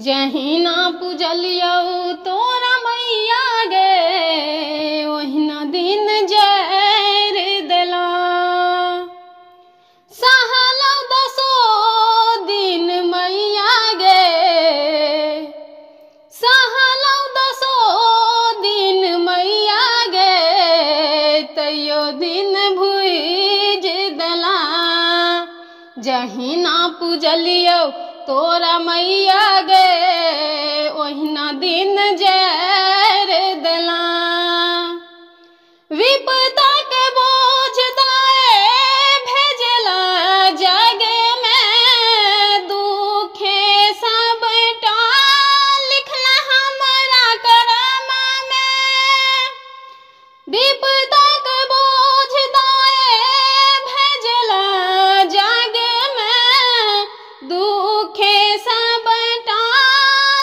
जहिना पूजलियौ तोरा मैया गे ओहिना दिन जर देला। सहलौ दसो दिन मैया गे सहलौ दसो दिन मैया गे तैयो दिन भुइज देला। जहिना पूजलियौ तोरा मैया गे ओहिना दिन जर देला। विपदा के बोझ दाए भेजला जग में दुखे सबटा लिखला हमरा करम में। विपदा के बोझ दाए भेजला जग में दुखे सबटा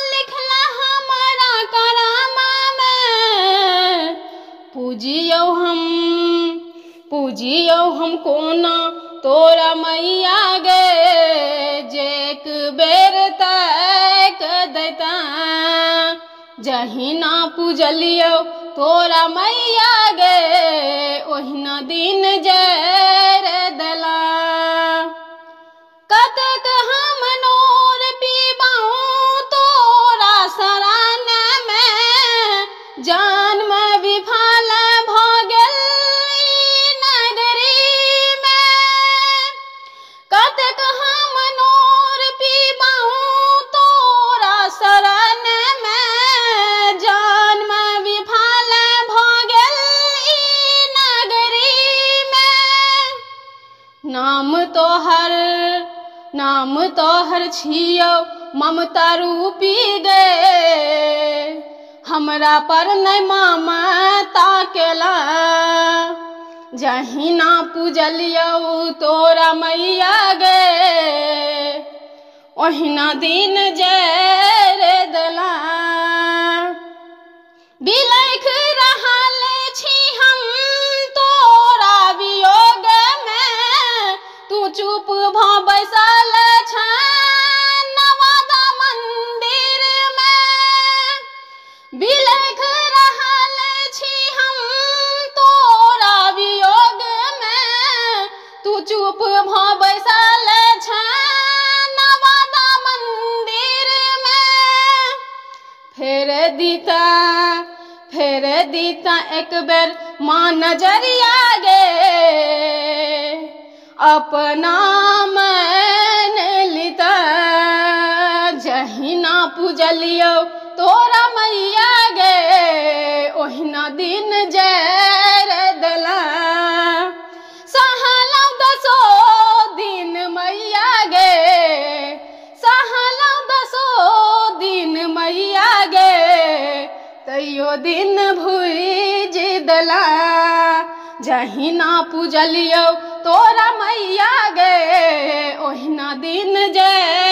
लिखला हमरा करम में। पूजियौ हम कोना तोरा मैया गे जे एक बेर तक देता। जहिना पूजलियौ तोरा मैया गे ओहिना दिन जर देला। कतक हम नोर पीबाऊ तोरा शरण में जन्म विफल भ गेल नगरी में। कतक हम नोर पीबाऊ तोरा शरण में जन्म विफल भ गेल नगरी में। नाम तोहर छियौ ममता रूपी गे हमरा पर नै ममता केला। जहिना पूजलियौ तोरा मैया गे ओहिना दिन जर देला। बिलख रहल छी हम तोरा वियोग में तू चुप भ बैसल छ नवादा मंदिर में। बिलख रहल छी हम तोरा वियोग में तू चुप भ बैसल छ नवादा मंदिर में। फेर दीता एक बेर माँ नजरिया गे अपना मन लिता। जहिना पूजलियौ तोरा मैया गे ओहिना दिन जर देला। सहलौ दसो दिन मैया गे सहलौ दसो दिन मैया गे तैयो दिन भुइज देला। जहिना पूजलियौ तोरा मैया गे ओहिना दिन जर